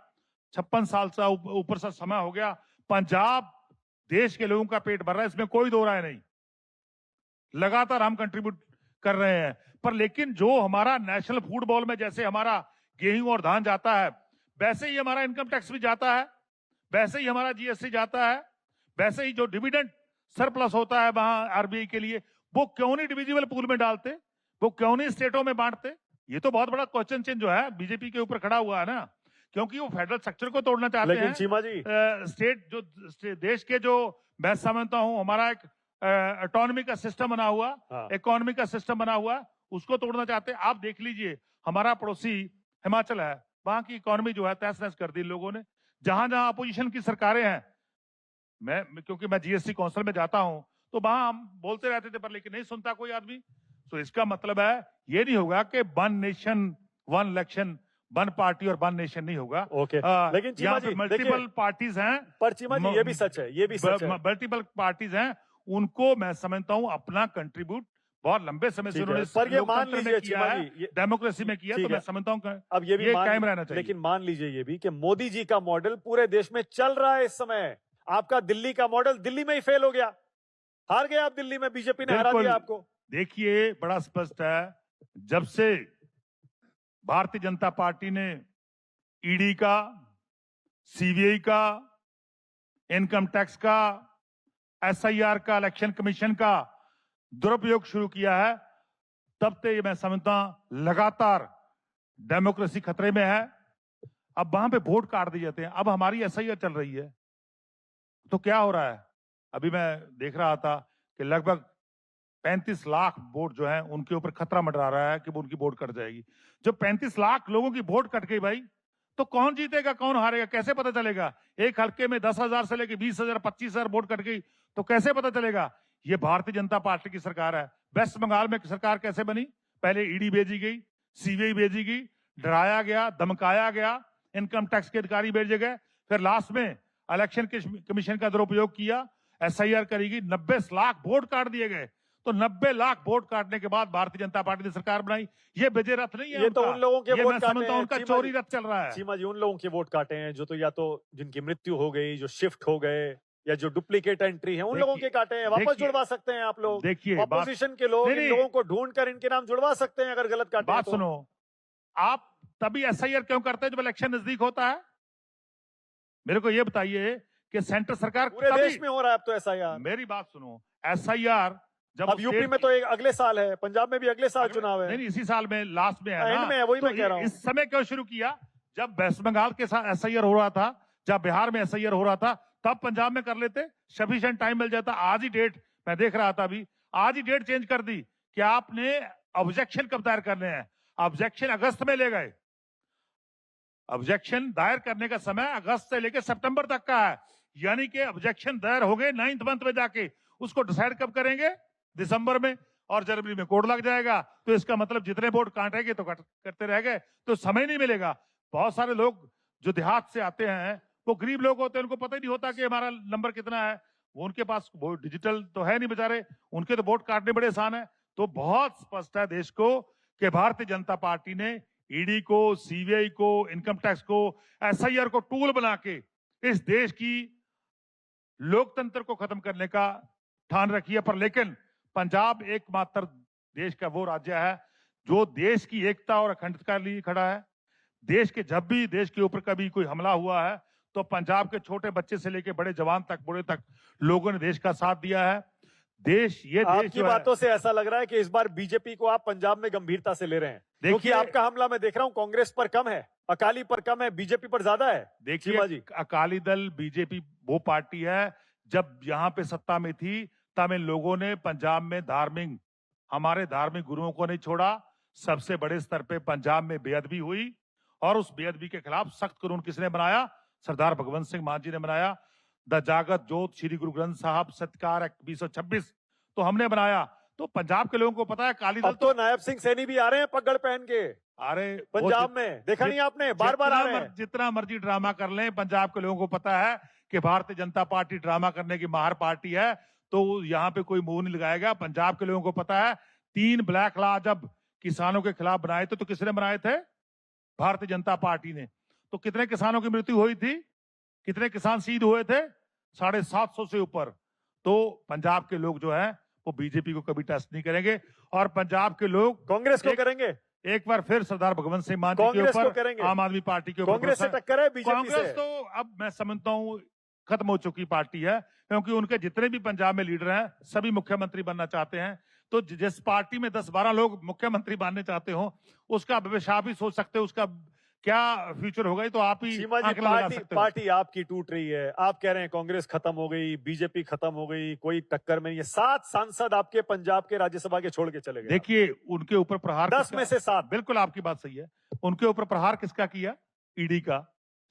B: 56 साल से ऊपर से समय हो गया, पंजाब देश के लोगों का पेट भर रहा है, इसमें कोई दो राय नहीं। लगातार हम कंट्रीब्यूट कर रहे हैं, पर लेकिन जो हमारा नेशनल फूड बाउल में जैसे हमारा गेहूं और धान जाता है, वैसे ही हमारा इनकम टैक्स भी जाता है, वैसे ही हमारा जीएसटी जाता है, वैसे ही जो डिविडेंड सरप्लस होता है वहां आरबीआई के लिए, वो क्यों नहीं डिविजिबल पूल में डालते, वो क्यों नहीं स्टेटों में बांटते? ये तो बहुत बड़ा क्वेश्चन चिन्ह जो है बीजेपी के ऊपर खड़ा हुआ है ना, क्योंकि वो फेडरल स्ट्रक्चर को तोड़ना चाहते
A: लेकिन
B: हैं।
A: चीमा जी,
B: स्टेट जो देश के जो मैं समझता हूं हमारा एक ऑटोनॉमी का सिस्टम बना हुआ,
A: हाँ।
B: इकोनॉमी का सिस्टम बना हुआ, उसको तोड़ना चाहते हैं। आप देख लीजिए हमारा पड़ोसी हिमाचल है, वहां की इकोनॉमी जो है तहस नहस कर दी लोगों ने। जहां जहां अपोजिशन की सरकारें हैं, क्योंकि मैं जीएसटी काउंसिल में जाता हूं, तो वहां हम बोलते रहते थे, पर लेकिन नहीं सुनता कोई आदमी। तो इसका मतलब है ये नहीं होगा कि one nation one election, one party और वन नेशन नहीं होगा।
A: ओके। लेकिन चीमा
B: यहाँ
A: जी,
B: पे मल्टीपल
A: देखिए,
B: पार्टीज हैं,
A: पर चीमा जी ये भी सच है, ये भी सच है।
B: मल्टीपल पार्टीज हैं, उनको मैं समझता हूं अपना कंट्रीब्यूट बहुत लंबे समय से
A: ठीक है,
B: उन्होंने
A: पर ये मान
B: लोकतंत्र में
A: लीजिए
B: किया
A: चीमा
B: है,
A: जी,
B: डेमोक्रेसी में किया,
A: ठीक
B: तो मैं
A: है।
B: समझता हूं
A: अब ये भी
B: कायम रहना चाहिए।
A: लेकिन मान लीजिए ये भी कि मोदी जी का मॉडल पूरे देश में चल रहा है इस समय। आपका दिल्ली का मॉडल दिल्ली में ही फेल हो गया, हार गए आप दिल्ली में, बीजेपी ने हरा दिया आपको।
B: देखिए बड़ा स्पष्ट है, जब से भारतीय जनता पार्टी ने ईडी का, सीबीआई का, इनकम टैक्स का, एसआईआर का, इलेक्शन कमीशन का दुरुपयोग शुरू किया है, तब से मैं समझता हूं लगातार डेमोक्रेसी खतरे में है। अब वहां पे वोट काट दिए जाते हैं, अब हमारी एसआईआर चल रही है, तो क्या हो रहा है? अभी मैं देख रहा था कि लगभग 35 लाख वोट जो है उनके ऊपर खतरा मंडरा रहा है कि वो उनकी वोट कट जाएगी। जब 35 लाख लोगों की वोट कट गई भाई, तो कौन जीतेगा कौन हारेगा कैसे पता चलेगा? एक हल्के में 10,000 से लेकर 20,000 25,000 वोट कट गई तो कैसे पता चलेगा? ये भारतीय जनता पार्टी की सरकार है। वेस्ट बंगाल में सरकार कैसे बनी? पहले ईडी भेजी गई, सीबीआई भेजी गई, डराया गया, धमकाया गया, इनकम टैक्स के अधिकारी भेजे गए, फिर लास्ट में इलेक्शन कमीशन का दुरुपयोग किया, एसआईआर करेगी, 90 लाख वोट काट दिए गए। तो 90 लाख वोट काटने के बाद भारतीय जनता पार्टी ने सरकार बनाई। ये विजय रथ नहीं है,
A: ये तो उन लोगों के वोट काटे हैं,
B: उनका चोरी रथ चल रहा है।
A: चीमा जी, उन लोगों के वोट काटे हैं जो तो या तो जिनकी मृत्यु हो गई, जो शिफ्ट हो गए, या जो डुप्लीकेट एंट्री है, उन लोगों के काटे हैं। वापस जुड़वा सकते हैं आप लोग।
B: देखिए
A: ऑपोजिशन के लोग इन लोगों को ढूंढ कर इनके नाम जुड़वा सकते हैं अगर गलत काटे।
B: बात सुनो, आप तभी एसआईआर क्यों करते हैं जब इलेक्शन नजदीक होता है? मेरे को ये बताइए कि सेंटर सरकार
A: पूरे देश में हो रहा है अब तो एसआईआर।
B: मेरी बात सुनो, एसआईआर जब
A: अब यूपी में तो एक अगले साल है, पंजाब में भी अगले साल चुनाव है।
B: नहीं, इसी साल में लास्ट में है
A: एंड
B: ना?
A: में है, वही
B: तो
A: मैं कह रहा हूं।
B: इस समय क्यों शुरू किया? जब वेस्ट बंगाल के साथ एसआईआर हो रहा था, जब बिहार में एसआईआर हो रहा था, तब पंजाब में कर लेते, सफिशिएंट टाइम मिल जाता। आज ही डेट मैं देख रहा था, अभी आज ही डेट चेंज कर दी कि आपने ऑब्जेक्शन कब दायर करने हैं? ऑब्जेक्शन अगस्त में ले गए। ऑब्जेक्शन दायर करने का समय अगस्त से लेकर सितंबर तक का है, यानी कि ऑब्जेक्शन दायर हो गए 9th मंथ में जाके, उसको डिसाइड कब करेंगे? दिसंबर में, और जनवरी में कोर्ट लग जाएगा। तो इसका मतलब जितने वोट काटेंगे तो करते रह गए, तो समय नहीं मिलेगा। बहुत सारे लोग जो देहात से आते हैं, वो गरीब लोग होते हैं, उनको पता ही नहीं होता कि हमारा नंबर कितना है। वो उनके पास वो डिजिटल तो है नहीं बेचारे, उनके तो वोट काटने बड़े आसान है। तो बहुत स्पष्ट है देश को कि भारतीय जनता पार्टी ने ईडी को, सीबीआई को, इनकम टैक्स को, एसआईआर को टूल बना के इस देश की लोकतंत्र को खत्म करने का ठान रखी है। पर लेकिन पंजाब एकमात्र देश का वो राज्य है जो देश की एकता और अखंडता के लिए खड़ा है। देश के जब भी देश के ऊपर कभी कोई हमला हुआ है तो पंजाब के छोटे बच्चे से लेकर बड़े जवान तक, बूढ़े तक लोगों ने देश का साथ दिया है। देश
A: आपकी बातों से ऐसा लग रहा है कि इस बार बीजेपी को आप पंजाब में गंभीरता से ले रहे हैं, क्योंकि आपका हमला मैं देख रहा हूं कांग्रेस पर कम है, अकाली पर कम है, बीजेपी पर ज्यादा है।
B: देखिए, अकाली दल बीजेपी वो पार्टी है, जब यहां पे सत्ता में थी तब इन लोगों ने पंजाब में हमारे धार्मिक गुरुओं को नहीं छोड़ा। सबसे बड़े स्तर पे पंजाब में बेअदबी हुई, और उस बेअदबी के खिलाफ सख्त कानून किसने बनाया? सरदार भगवंत सिंह मान जी ने बनाया। द जागत जोत श्री गुरु ग्रंथ साहब सत्कार एक्ट 226 तो हमने बनाया। तो पंजाब के लोगों को पता है अकाली दल
A: तो नायब सिंह सैनी भी आ रहे हैं पगड़ पहन के।
B: अरे
A: पंजाब में देखा नहीं आपने? बार बार आ रहे हैं।
B: जितना मर्जी ड्रामा कर लें, पंजाब के लोगों को पता है कि भारतीय जनता पार्टी ड्रामा करने की माहिर पार्टी है, तो यहाँ पे कोई मुंह नहीं लगाएगा। पंजाब के लोगों को पता है 3 ब्लैक लॉ जब किसानों के खिलाफ बनाए थे तो किसने बनाए थे? भारतीय जनता पार्टी ने। तो कितने किसानों की मृत्यु हुई थी? कितने किसान शहीद हुए थे? 750 से ऊपर। तो पंजाब के लोग जो है वो बीजेपी को कभी टच नहीं करेंगे, और पंजाब के लोग
A: कांग्रेस को करेंगे।
B: एक बार फिर सरदार भगवंत सिंह मान जी के ऊपर, आम आदमी पार्टी के ऊपर
A: कांग्रेस से टक्कर है बीजेपी से।
B: कांग्रेस तो अब मैं समझता हूँ खत्म हो चुकी पार्टी है, क्योंकि उनके जितने भी पंजाब में लीडर हैं सभी मुख्यमंत्री बनना चाहते हैं। तो जिस पार्टी में 10-12 लोग मुख्यमंत्री बनने चाहते हो, उसका भविष्य आप ही सोच सकते हो, उसका क्या फ्यूचर होगा, तो आप ही आंकड़ा लगा सकते हो।
A: पार्टी आपकी टूट रही है, आप कह रहे हैं कांग्रेस खत्म हो गई, बीजेपी खत्म हो गई, कोई टक्कर में नहीं है। 7 सांसद आपके पंजाब के राज्यसभा के छोड़ के चले गए।
B: देखिए, उनके ऊपर प्रहार
A: 10 में से 7।
B: बिल्कुल आपकी बात सही है। उनके ऊपर प्रहार किसका किया? ईडी का,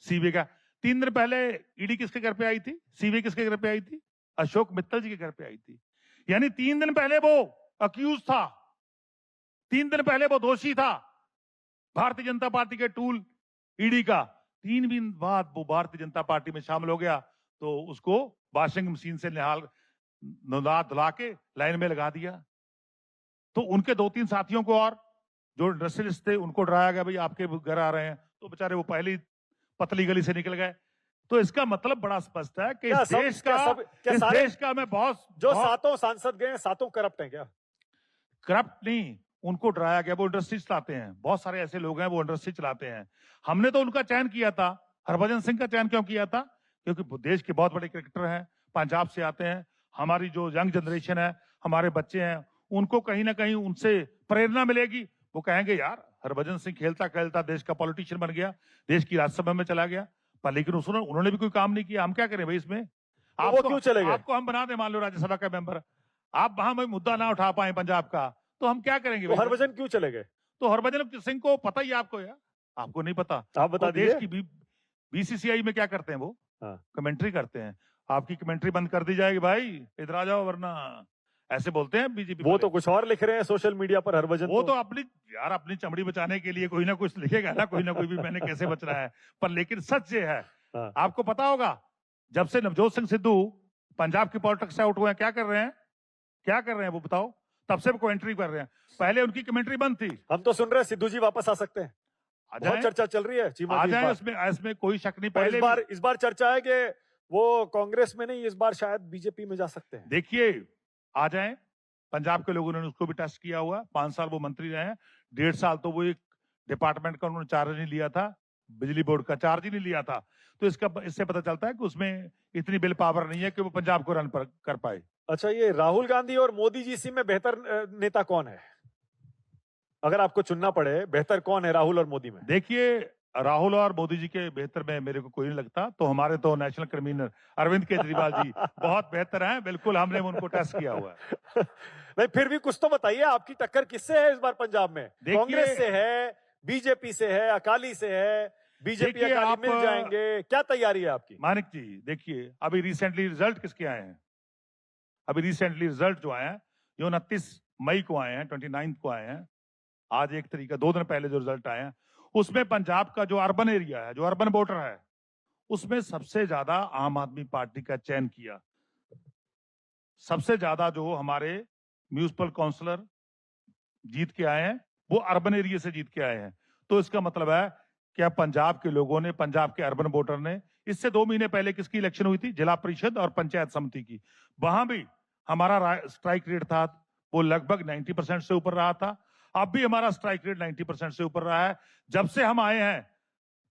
B: सीबीआई का। 3 दिन पहले ईडी किसके घर पे आई थी? सीबीआई किसके घर पे आई थी? अशोक मित्तल जी के घर पे आई थी। यानी 3 दिन पहले वो अक्यूज था, 3 दिन पहले वो दोषी था भारतीय जनता पार्टी के टूल ईडी का। 3 दिन बाद वो भारतीय जनता पार्टी में शामिल हो गया, तो उसको वॉशिंग मशीन से नहा धुला के लाइन में लगा दिया। तो उनके 2-3 साथियों को और जो इंडस्ट्रियलिस्ट थे उनको डराया गया, भाई आपके घर आ रहे हैं, तो बेचारे वो पहली पतली गली से निकल गए। तो इसका मतलब बड़ा स्पष्ट है कि इस देश का मैं बहुत
A: जो 7 सांसद गए 7 करप्ट हैं क्या?
B: करप्ट नहीं, उनको डराया गया। वो इंडस्ट्री चलाते हैं, बहुत सारे ऐसे लोग हैं वो इंडस्ट्री चलाते हैं। हमने तो उनका चयन किया था। हरभजन सिंह का चयन क्यों किया था? क्योंकि देश के बहुत बड़े क्रिकेटर हैं, पंजाब से आते हैं। हमारी जो यंग जनरेशन है, हमारे बच्चे हैं, उनको कहीं ना कहीं उनसे प्रेरणा मिलेगी। वो कहेंगे यार हरभजन सिंह खेलता खेलता देश का पॉलिटिशियन बन गया, देश की राज्यसभा में चला गया, पर लेकिन उन्होंने भी कोई काम नहीं किया। हम क्या करें भाई इसमें?
A: आपको क्यों चले गए?
B: आपको हम बना दें मान लो राज्यसभा का मेंबर, आप वहां मुद्दा ना उठा पाए पंजाब का, तो हम क्या करेंगे?
A: तो हरभजन क्यों चले गए?
B: तो हरभजन सिंह को पता ही आपको यार, आपको नहीं पता?
A: आप बता
B: देश की बीसीसीआई में क्या करते हैं वो? कमेंट्री करते हैं। आपकी कमेंट्री बंद कर दी जाएगी भाई, इधर आ जाओ, वरना ऐसे बोलते हैं बीजेपी।
A: वो तो कुछ और लिख रहे हैं सोशल मीडिया पर हरभजन।
B: वो तो अपनी चमड़ी बचाने के लिए कोई ना कुछ लिखेगा ना, कोई ना कोई भी मैंने कैसे बच रहा है। पर लेकिन सच ये है, आपको पता होगा जब से नवजोत सिंह सिद्धू पंजाब की पॉलिटिक्स से आउट हुए हैं, क्या कर रहे हैं? क्या कर रहे हैं वो बताओ? तब से कमेंट्री कर रहे हैं, पहले उनकी कमेंट्री बंद थी।
A: हम तो सुन रहे हैं सिद्धू जी वापस आ सकते हैं, बहुत चर्चा चल रही है।
B: आ जाए, इसमें कोई शक नहीं। पहले
A: इस बार चर्चा है कि वो कांग्रेस में नहीं, इस बार शायद बीजेपी में जा सकते हैं।
B: देखिए, आ जाए। पंजाब के लोगों ने उसको भी टेस्ट किया हुआ, 5 साल वो मंत्री रहे हैं, 1.5 साल तो वो एक डिपार्टमेंट का उन्होंने चार्ज नहीं लिया था, बिजली बोर्ड का चार्ज ही नहीं लिया था। तो इससे पता चलता है कि उसमें इतनी बिल पावर नहीं है कि वो पंजाब को रन कर पाए।
A: अच्छा, ये राहुल गांधी और मोदी जी से में बेहतर नेता कौन है? अगर आपको चुनना पड़े, बेहतर कौन है राहुल और मोदी में?
B: देखिए, राहुल और मोदी जी के बेहतर में मेरे को कोई नहीं लगता। तो हमारे तो नेशनल क्रिमिनल अरविंद केजरीवाल जी बहुत बेहतर हैं, बिल्कुल हमने उनको टेस्ट किया हुआ है।
A: नहीं, फिर भी कुछ तो बताइए, आपकी टक्कर किससे है इस बार पंजाब में? कांग्रेस से है, बीजेपी से है, अकाली से है? बीजेपी अकाली मिल जाएंगे? क्या तैयारी है आपकी?
B: मानिक जी देखिए, अभी रिसेंटली रिजल्ट किसके आए हैं? अभी रिसेंटली रिजल्ट जो आए हैं, जो 29 मई को आए हैं, 29 को आए हैं, आज एक तरीका 2 दिन पहले जो रिजल्ट आए हैं, उसमें पंजाब का जो अर्बन एरिया है, जो अर्बन वोटर है, उसमें सबसे ज्यादा आम आदमी पार्टी का चयन किया। सबसे ज्यादा जो हमारे म्यूनिसिपल काउंसलर जीत के आए हैं, वो अर्बन एरिया से जीत के आए हैं। तो इसका मतलब है कि अब पंजाब के लोगों ने, पंजाब के अर्बन वोटर ने, इससे 2 महीने पहले किसकी इलेक्शन हुई थी? जिला परिषद और पंचायत समिति की। वहां भी हमारा स्ट्राइक रेट था, वो लगभग 90% से ऊपर रहा था। अब भी हमारा स्ट्राइक रेट 90% से ऊपर रहा है। जब से हम आए हैं,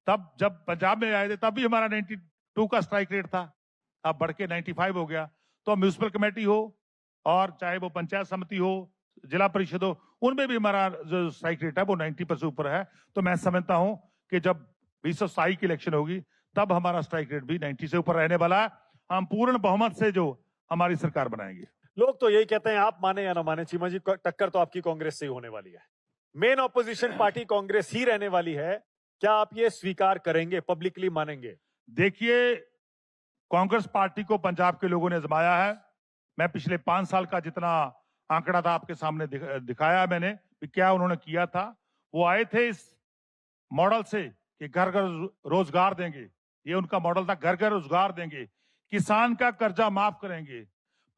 B: तब जब पंजाब में आए थे तब भी हमारा 92 का स्ट्राइक रेट था, अब बढ़ के 95 हो गया। तो म्यूनिसिपल कमेटी हो और चाहे वो पंचायत समिति हो, जिला परिषद हो, उनमें भी हमारा जो स्ट्राइक रेट है वो 90% से ऊपर है। तो मैं समझता हूं कि जब 2027 की इलेक्शन होगी तब हमारा स्ट्राइक रेट भी 90 से ऊपर रहने वाला है। हम पूर्ण बहुमत से जो हमारी सरकार बनाएंगे।
A: लोग तो यही कहते हैं, आप माने या ना माने चीमा जी, टक्कर तो आपकी कांग्रेस से ही होने वाली है। मेन ऑपोजिशन पार्टी कांग्रेस ही रहने वाली है। क्या आप ये स्वीकार करेंगे, पब्लिकली मानेंगे?
B: देखिए, कांग्रेस पार्टी को पंजाब के लोगों ने आजमाया है। मैं पिछले 5 साल का जितना आंकड़ा था आपके सामने दिखाया मैंने कि क्या उन्होंने किया था। वो आए थे इस मॉडल से कि घर घर रोजगार देंगे, ये उनका मॉडल था, घर घर रोजगार देंगे, किसान का कर्जा माफ करेंगे,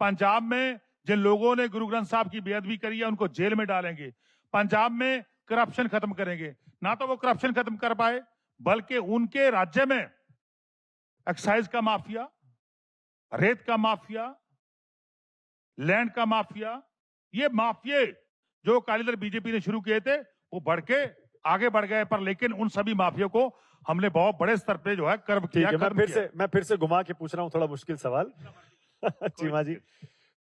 B: पंजाब में जिन लोगों ने गुरु ग्रंथ साहब की बेअदबी करी है उनको जेल में डालेंगे, पंजाब में करप्शन खत्म करेंगे। ना तो वो करप्शन खत्म कर पाए, बल्कि उनके राज्य में एक्साइज का माफिया, रेत का माफिया, लैंड का माफिया, ये माफिये जो अकाली दल बीजेपी ने शुरू किए थे वो बढ़ के आगे बढ़ गए। पर लेकिन उन सभी माफियों को हमने बहुत बड़े स्तर पे जो है कर्ब किया।
A: मैं फिर से घुमा के पूछ रहा हूं, थोड़ा मुश्किल सवाल। चीमा जी,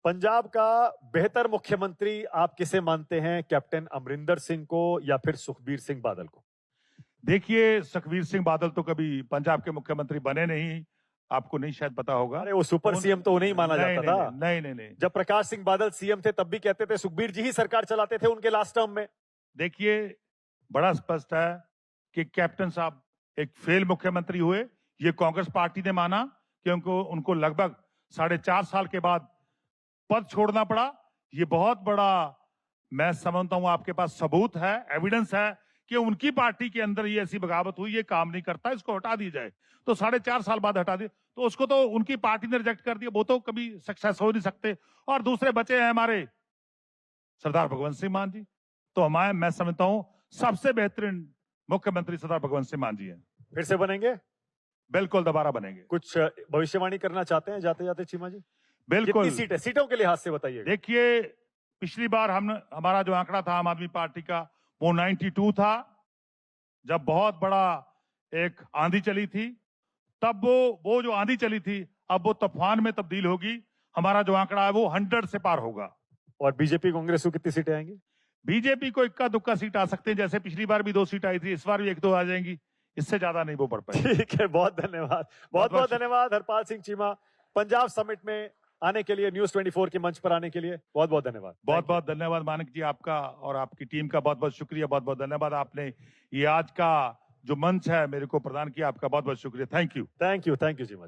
A: पंजाब का बेहतर मुख्यमंत्री आप किसे मानते हैं? कैप्टन अमरिंदर सिंह को या फिर सुखबीर सिंह बादल को?
B: देखिए, सुखबीर सिंह बादल तो कभी पंजाब के मुख्यमंत्री बने नहीं, आपको नहीं शायद पता होगा।
A: अरे वो सुपर सीएम तो उन्हें ही माना जाता था।
B: नहीं।
A: जब प्रकाश सिंह बादल सीएम थे तब भी कहते थे सुखबीर जी ही सरकार चलाते थे उनके लास्ट टर्म में।
B: देखिए, बड़ा स्पष्ट है कि कैप्टन साहब एक फेल मुख्यमंत्री हुए। ये कांग्रेस पार्टी ने माना क्योंकि उनको लगभग 4.5 साल के बाद पद छोड़ना पड़ा। ये बहुत बड़ा, मैं समझता हूं आपके पास सबूत है, एविडेंस है कि उनकी पार्टी के अंदर ये ऐसी बगावत हुई, ये काम नहीं करता, इसको हटा दी जाए। तो 4.5 साल बाद हटा दिया, तो उसको तो उनकी पार्टी ने रिजेक्ट कर दिया, वो तो कभी सक्सेस हो नहीं सकते। और दूसरे बचे हैं हमारे सरदार भगवंत सिंह मान जी। तो मैं समझता हूं सबसे बेहतरीन मुख्यमंत्री सरदार भगवंत सिंह मान जी हैं।
A: फिर से बनेंगे?
B: बिल्कुल दोबारा बनेंगे।
A: कुछ भविष्यवाणी करना चाहते हैं जाते जाते चीमा जी?
B: बिल्कुल।
A: कितनी सीटें, सीटों के लिहाज से बताइए।
B: देखिए, पिछली बार हमारा जो आंकड़ा था आम आदमी पार्टी का वो 92 था, जब बहुत बड़ा एक आंधी चली थी। तब वो जो आंधी चली थी अब वो तूफान में तब्दील होगी। हमारा जो आंकड़ा है वो 100 से पार होगा।
A: और बीजेपी कांग्रेस को कितनी सीटें आएंगी?
B: बीजेपी को इक्का दुक्का सीट आ सकते हैं, जैसे पिछली बार भी 2 सीट आई थी, इस बार भी 1-2 आ जाएंगी, इससे ज्यादा नहीं वो बढ़ पाएगी।
A: ठीक है, बहुत धन्यवाद, बहुत धन्यवाद हरपाल सिंह चीमा, पंजाब समिट में आने के लिए, न्यूज़ 24 के मंच पर आने के लिए बहुत बहुत धन्यवाद।
B: बहुत धन्यवाद मानिक जी, आपका और आपकी टीम का बहुत बहुत शुक्रिया, बहुत धन्यवाद। आपने ये आज का जो मंच है मेरे को प्रदान किया, आपका बहुत शुक्रिया। Thank you
A: Cheema.